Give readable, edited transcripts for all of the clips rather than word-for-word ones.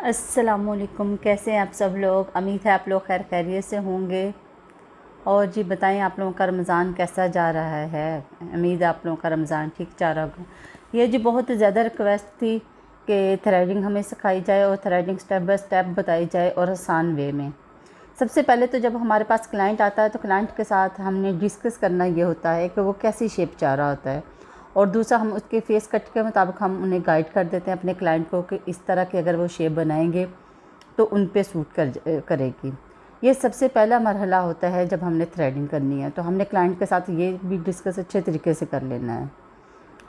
अस्सलामुअलैकुम। कैसे हैं आप सब लोग? उम्मीद है आप लोग खैर खैरियत से होंगे। और जी बताएं, आप लोगों का रमज़ान कैसा जा रहा है? उम्मीद है आप लोगों का रमज़ान ठीक जा रहा होगा। ये जी बहुत ज़्यादा रिक्वेस्ट थी कि थ्रेडिंग हमें सिखाई जाए और थ्रेडिंग स्टेप बाय स्टेप बताई जाए और आसान वे में। सबसे पहले तो जब हमारे पास क्लाइंट आता है तो क्लाइंट के साथ हमने डिस्कस करना ये होता है कि वो कैसी शेप चाह रहा होता है, और दूसरा हम उसके फेस कट के मुताबिक हम उन्हें गाइड कर देते हैं अपने क्लाइंट को कि इस तरह की अगर वो शेप बनाएंगे तो उन पे सूट करेगी। ये सबसे पहला मरहला होता है जब हमने थ्रेडिंग करनी है, तो हमने क्लाइंट के साथ ये भी डिस्कस अच्छे तरीके से कर लेना है।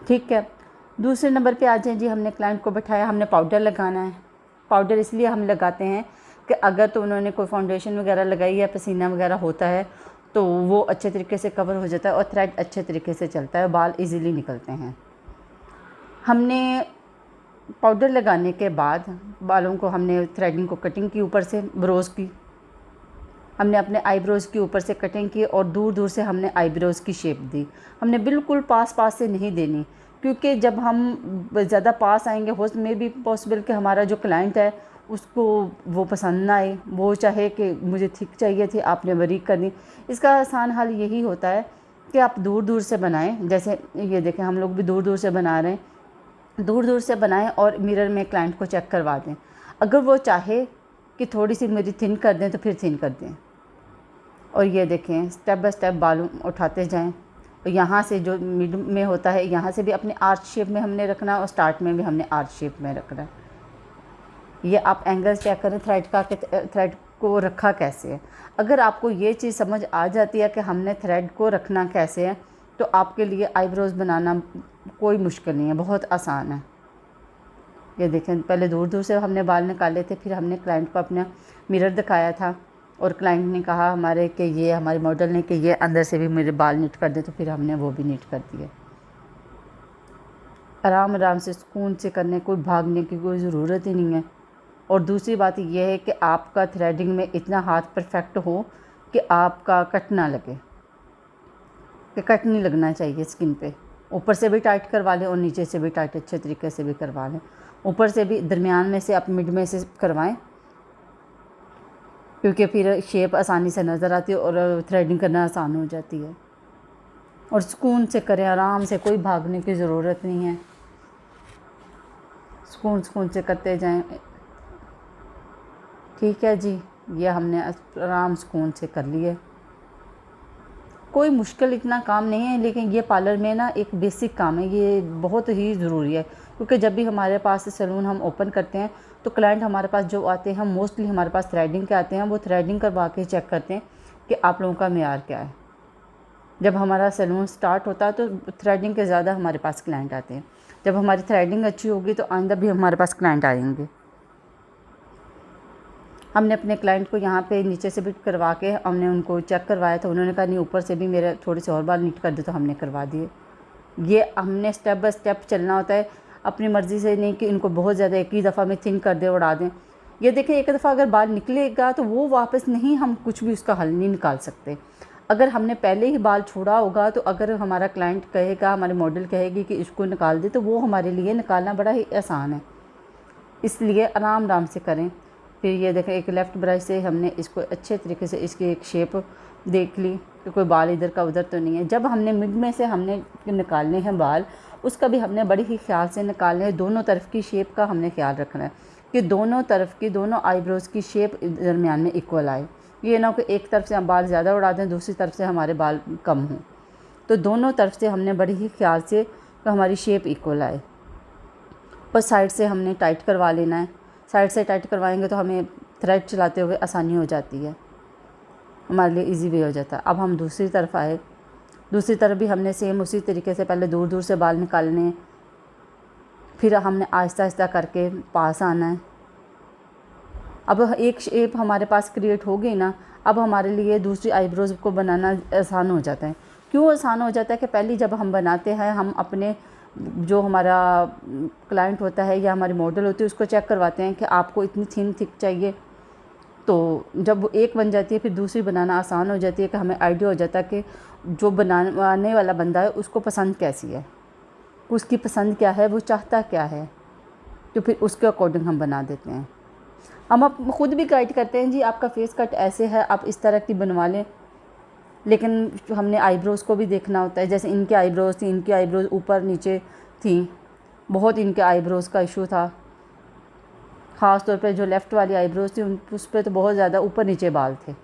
ठीक है। दूसरे नंबर पे आ जाए जी, हमने क्लाइंट को बैठाया, हमने पाउडर लगाना है। पाउडर इसलिए हम लगाते हैं कि अगर तो उन्होंने कोई फाउंडेशन वगैरह लगाई या पसीना वगैरह होता है तो वो अच्छे तरीके से कवर हो जाता है और थ्रेड अच्छे तरीके से चलता है, बाल इजीली निकलते हैं। हमने पाउडर लगाने के बाद बालों को हमने थ्रेडिंग को कटिंग की, ऊपर से ब्रोज़ की, हमने अपने आईब्रोज़ के ऊपर से कटिंग की और दूर दूर से हमने आईब्रोज़ की शेप दी। हमने बिल्कुल पास पास से नहीं देनी, क्योंकि जब हम ज़्यादा पास आएंगे हो में भी पॉसिबल कि हमारा जो क्लाइंट है उसको वो पसंद ना आए, वो चाहे कि मुझे थिक चाहिए थी, आपने बारीक कर दी। इसका आसान हल यही होता है कि आप दूर दूर से बनाएं। जैसे ये देखें, हम लोग भी दूर दूर से बना रहे हैं। दूर दूर से बनाएं और मिरर में क्लाइंट को चेक करवा दें। अगर वो चाहे कि थोड़ी सी मेरी थिन कर दें तो फिर थिन कर दें। और ये देखें, स्टेप बाय स्टेप बाल उठाते जाएं। और यहाँ से जो मिड में होता है यहाँ से भी अपने आर्च शेप में हमने रखना है और स्टार्ट में भी हमने आर्च शेप में रखना है। ये आप एंगल चेक करें थ्रेड का कि थ्रेड को रखा कैसे है। अगर आपको ये चीज़ समझ आ जाती है कि हमने थ्रेड को रखना कैसे है, तो आपके लिए आईब्रोज़ बनाना कोई मुश्किल नहीं है, बहुत आसान है। ये देखें, पहले दूर दूर से हमने बाल निकाले थे, फिर हमने क्लाइंट को अपना मिरर दिखाया था और क्लाइंट ने कहा हमारे कि ये हमारे मॉडल ने कि ये अंदर से भी मेरे बाल नीट कर दे, तो फिर हमने वो भी नीट कर दिए। आराम आराम से सुकून से करने, कोई भागने की कोई ज़रूरत ही नहीं है। और दूसरी बात यह है कि आपका थ्रेडिंग में इतना हाथ परफेक्ट हो कि आपका कट ना लगे, कि कट नहीं लगना चाहिए स्किन पे। ऊपर से भी टाइट करवा लें और नीचे से भी टाइट अच्छे तरीके से भी करवा लें। ऊपर से भी दरमियान में से आप मिड में से करवाएं, क्योंकि फिर शेप आसानी से नज़र आती है और थ्रेडिंग करना आसान हो जाती है। और सुकून से करें, आराम से, कोई भागने की ज़रूरत नहीं है। सुकून सुकून से करते जाएं। ठीक है जी, ये हमने आराम सुकून से कर लिए। कोई मुश्किल इतना काम नहीं है, लेकिन ये पार्लर में ना एक बेसिक काम है, ये बहुत ही ज़रूरी है। क्योंकि जब भी हमारे पास सैलून हम ओपन करते हैं तो क्लाइंट हमारे पास जो आते हैं मोस्टली हमारे पास थ्रेडिंग के आते हैं। वो थ्रेडिंग करवा के चेक करते हैं कि आप लोगों का मेयार क्या है। जब हमारा सैलून स्टार्ट होता है तो थ्रेडिंग के ज़्यादा हमारे पास क्लाइंट आते हैं। जब हमारी थ्रेडिंग अच्छी होगी तो आइंदा भी हमारे पास क्लाइंट आएंगे। हमने अपने क्लाइंट को यहाँ पे नीचे से भी करवा के हमने उनको चेक करवाया था। उन्होंने कहा नहीं, ऊपर से भी मेरे थोड़े से और बाल नीट कर दे, तो हमने करवा दिए। ये हमने स्टेप बाय स्टेप चलना होता है, अपनी मर्ज़ी से नहीं कि इनको बहुत ज़्यादा एक ही दफ़ा में थिन कर दे, उड़ा दें। ये देखें, एक दफ़ा अगर बाल निकलेगा तो वो वापस नहीं, हम कुछ भी उसका हल नहीं निकाल सकते। अगर हमने पहले ही बाल छोड़ा होगा तो अगर हमारा क्लाइंट कहेगा, हमारे मॉडल कहेगी कि इसको निकाल दे, तो वो हमारे लिए निकालना बड़ा ही आसान है। इसलिए आराम आराम से करें। फिर ये देखें, एक लेफ़्ट ब्रश से हमने इसको अच्छे तरीके से इसकी एक शेप देख ली कि कोई बाल इधर का उधर तो नहीं है। जब हमने मिड में से हमने निकालने हैं बाल, उसका भी हमने बड़ी ही ख्याल से निकालने हैं। दोनों तरफ की शेप का हमने ख्याल रखना है कि दोनों तरफ की, दोनों आईब्रोज़ की शेप दरमियान में इक्वल आए। ये ना कि एक तरफ से हम बाल ज़्यादा उड़ा दें, दूसरी तरफ से हमारे बाल कम हों। तो दोनों तरफ से हमने बड़ी ही ख्याल से कि हमारी शेप इक्वल आए। और साइड से हमने टाइट करवा लेना है। साइड से टाइट करवाएंगे तो हमें थ्रेड चलाते हुए आसानी हो जाती है, हमारे लिए इजी वे हो जाता है। अब हम दूसरी तरफ आए। दूसरी तरफ भी हमने सेम उसी तरीके से पहले दूर दूर से बाल निकालने, फिर हमने आहिस्ता आहिस्ता करके पास आना है। अब एक शेप हमारे पास क्रिएट हो गई ना, अब हमारे लिए दूसरी आईब्रोज़ को बनाना आसान हो जाता है। क्यों आसान हो जाता है कि पहले जब हम बनाते हैं, हम अपने जो हमारा क्लाइंट होता है या हमारी मॉडल होती है उसको चेक करवाते हैं कि आपको इतनी थिन थिक चाहिए। तो जब एक बन जाती है फिर दूसरी बनाना आसान हो जाती है कि हमें आइडिया हो जाता है कि जो बनाने वाला बंदा है उसको पसंद कैसी है, उसकी पसंद क्या है, वो चाहता क्या है, तो फिर उसके अकॉर्डिंग हम बना देते हैं। हम आप ख़ुद भी गाइड करते हैं जी, आपका फेस कट ऐसे है, आप इस तरह की बनवा लें। लेकिन हमने आईब्रोज़ को भी देखना होता है। जैसे इनके आईब्रोज़ थी, इनकी आईब्रोज़ ऊपर नीचे थी, बहुत इनके आईब्रोज़ का इशू था। ख़ास तौर पे जो लेफ़्ट वाली आईब्रोज़ थी उस पर तो बहुत ज़्यादा ऊपर नीचे बाल थे।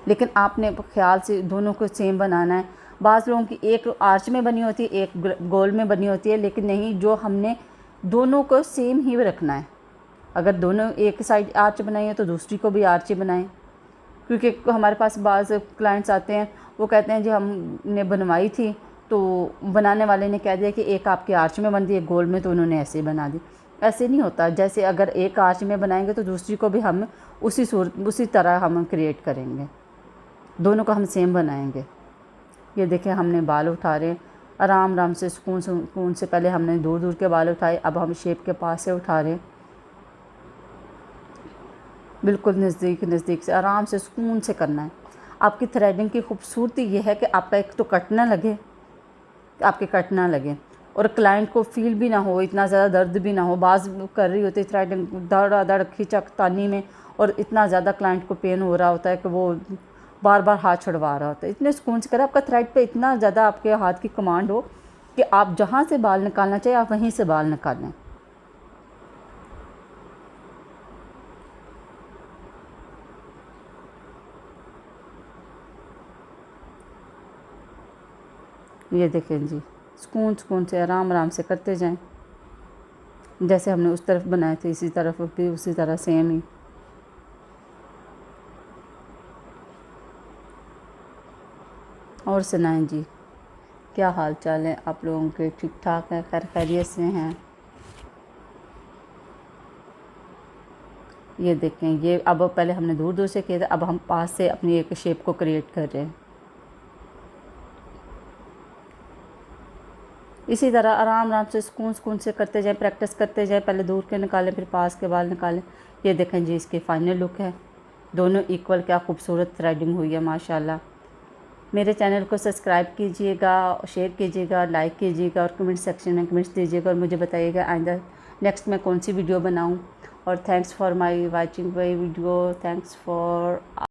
लेकिन आपने ख्याल से दोनों को सेम बनाना है। बाज़ लोगों की एक आर्च में बनी होती है, एक गोल में बनी होती है, लेकिन नहीं, जो हमने दोनों को सेम ही रखना है। अगर दोनों एक साइड आर्च बनाई है तो दूसरी को भी आर्च ही बनाएं। क्योंकि हमारे पास बाज़ क्लाइंट्स आते हैं, वो कहते हैं जी हमने बनवाई थी तो बनाने वाले ने कह दिया कि एक आपके आर्च में बन दी, एक गोल में, तो उन्होंने ऐसे ही बना दी। ऐसे नहीं होता। जैसे अगर एक आर्च में बनाएंगे तो दूसरी को भी हम उसी तरह हम क्रिएट करेंगे, दोनों को हम सेम बनाएंगे। ये देखें, हमने बाल उठा रहे हैं आराम आराम से, सुकून से। पहले हमने दूर दूर के बाल उठाए, अब हम शेप के पास से उठा रहे हैं, बिल्कुल नज़दीक से आराम से सुकून से करना है। आपकी थ्रेडिंग की खूबसूरती ये है कि आपका एक तो कट ना लगे, आपके कट ना लगे, और क्लाइंट को फील भी ना हो, इतना ज़्यादा दर्द भी ना हो। बाज़ कर रही होती है थ्रेडिंग धड़ खिंचतानी में, और इतना ज़्यादा क्लाइंट को पेन हो रहा होता है कि वो बार बार हाथ छुड़वा रहा होता है। इतने सुकून से करें, आपका थ्रेड पे इतना ज़्यादा आपके हाथ की कमांड हो कि आप जहाँ से बाल निकालना चाहिए आप वहीं से बाल निकालें। ये देखें जी, सुकून से आराम आराम से करते जाएं। जैसे हमने उस तरफ बनाए थे इसी तरफ भी उसी तरह सेम ही। और सुनाएं जी, क्या हाल चाल है आप लोगों के? ठीक ठाक है, खैर खैरियत से हैं? ये देखें, ये अब पहले हमने दूर दूर से किया था, अब हम पास से अपनी एक शेप को क्रिएट कर रहे हैं। इसी तरह आराम आराम से सुकून से करते जाएं, प्रैक्टिस करते जाएं। पहले दूर के निकालें, फिर पास के बाल निकालें। ये देखें जी, इसके फाइनल लुक है। दोनों इक्वल, क्या खूबसूरत थ्रेडिंग हुई है माशाल्लाह। मेरे चैनल को सब्सक्राइब कीजिएगा, शेयर कीजिएगा, लाइक कीजिएगा, और कमेंट सेक्शन में कमेंट्स दीजिएगा, और मुझे बताइएगा आइंदा नेक्स्ट मैं कौन सी वीडियो बनाऊँ। और thanks for my watching my video, thanks for